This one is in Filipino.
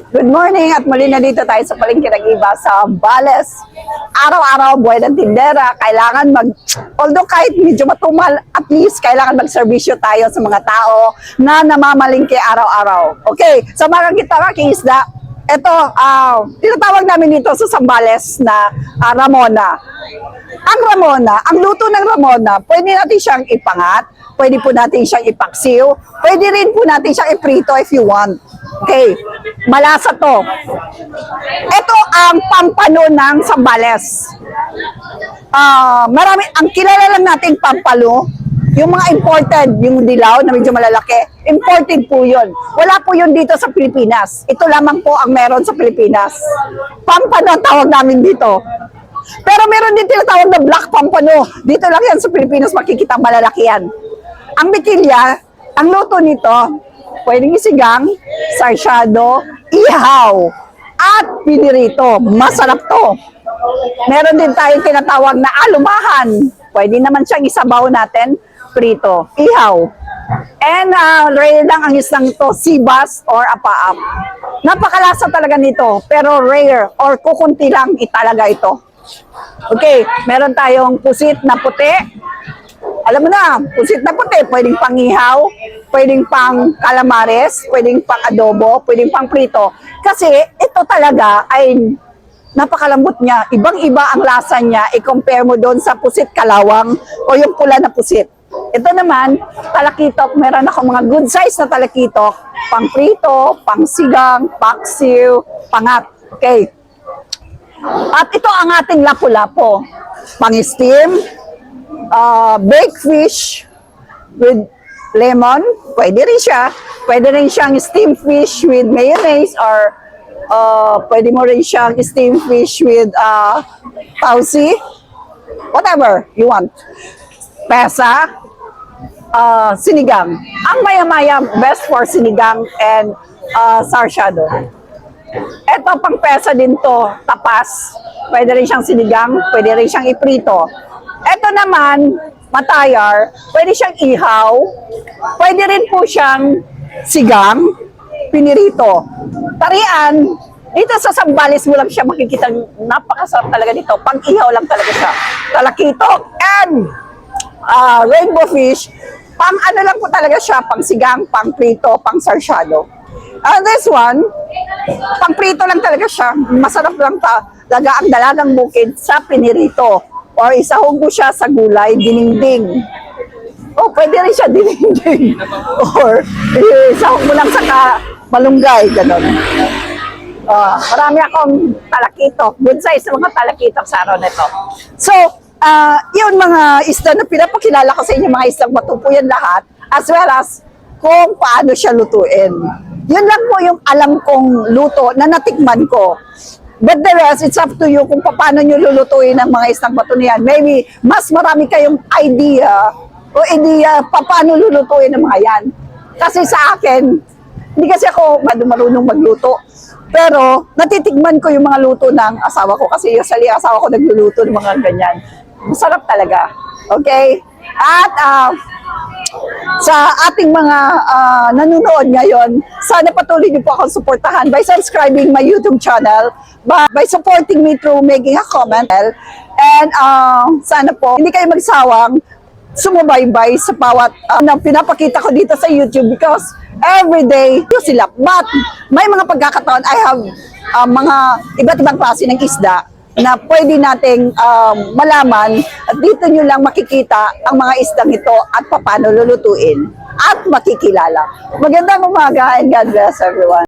Good morning at muli na dito tayo sa Palengke ng Iba sa Bales. Araw-araw, buhay ng tindera, kailangan although kahit medyo matumal, at least kailangan magserbisyo tayo sa mga tao na namamalingke araw-araw. Okay, sa mga kita nga, kiisda, ito, tinatawag namin dito sa Zambales na Ramona. Ang luto ng Ramona, pwede natin siyang ipangat, pwede po natin siyang ipaksiw, pwede rin po natin siyang iprito if you want. Okay, malasa to. Ito ang pampano ng Zambales. Ang kilala lang nating pampano, yung mga imported, yung dilaw na medyo malalaki, imported po yun. Wala po yun dito sa Pilipinas. Ito lamang po ang meron sa Pilipinas. Pampano ang tawag namin dito. Pero meron din tinatawag na black pampano. Dito lang yan sa Pilipinas makikita malalaki yan. Ang bitilya, ang luto nito, pwedeng isigang, sarsyado, ihaw, at pinirito. Masarap to. Meron din tayong tinatawag na alumahan. Pwede naman siyang isabaw natin, prito, ihaw. And rare lang ang isang to, sibas or apaap. Napakalasa talaga nito, pero rare or kukunti lang italaga ito. Okay, meron tayong pusit na puti. Alam mo na, pusit na puti, pwedeng pang ihaw, pwedeng pang calamares, pwedeng pang adobo, pwedeng pang prito. Kasi ito talaga ay napakalambot niya. Ibang-iba ang lasa niya. I-compare mo doon sa pusit kalawang o yung pula na pusit. Ito naman, talakitok. Meron ako mga good size na talakitok. Pang prito, pang sigang, paksiw, pangat. Okay. At ito ang ating lapu-lapo. Pang steam, baked fish with lemon, pwede rin siya. Pwede rin siyang steamed fish with mayonnaise or pwede mo rin siyang steamed fish with tausi. Whatever you want. Pesa, sinigang. Ang maya-maya, best for sinigang and sarsyado. Ito pang pesa din to, tapas. Pwede rin siyang sinigang, pwede rin siyang iprito. Ito naman, matayar, pwede siyang ihaw, pwede rin po siyang sigang, pinirito. Tarian, dito sa Zambales mo lang siya makikita, napakasarap talaga dito. Pang ihaw lang talaga siya. Talakitok and rainbow fish, pang ano lang po talaga siya, pang sigang, pang prito, pang sarsyado. And this one, pang prito lang talaga siya. Masarap lang talaga ang dalagang bukid sa pinirito. Or isahog mo siya sa gulay, dininding. Oh, pwede rin siya dininding. Or isahog mo lang sa malunggay, gano'n. Marami akong talakitok. Good size na mga talakitok sa araw nito. So, yun mga isda na pinapakilala ko sa inyo, mga isdang matupo yan lahat, as well as kung paano siya lutuin. Yun lang po yung alam kong luto na natikman ko. But the rest, it's up to you kung paano nyo lulutuin ang mga isdang bato niyan. Maybe mas marami kayong idea paano lulutuin ang mga yan. Kasi sa akin, hindi kasi ako marunong magluto. Pero natitigman ko yung mga luto ng asawa ko. Kasi usually asawa ko nagluluto ng mga ganyan. Masarap talaga. Okay? At sa ating mga nanonood ngayon, sana patuloy niyo po akong suportahan by subscribing my YouTube channel, by supporting me through making a comment, and sana po hindi kayo magsawang sumubaybay sa bawat pinapakita ko dito sa YouTube because everyday sila. But may mga pagkakataon I have mga iba't ibang klase ng isda na pwede nating malaman at dito nyo lang makikita ang mga isdang ito at paano lulutuin at makikilala. Magandang umaga and God bless everyone.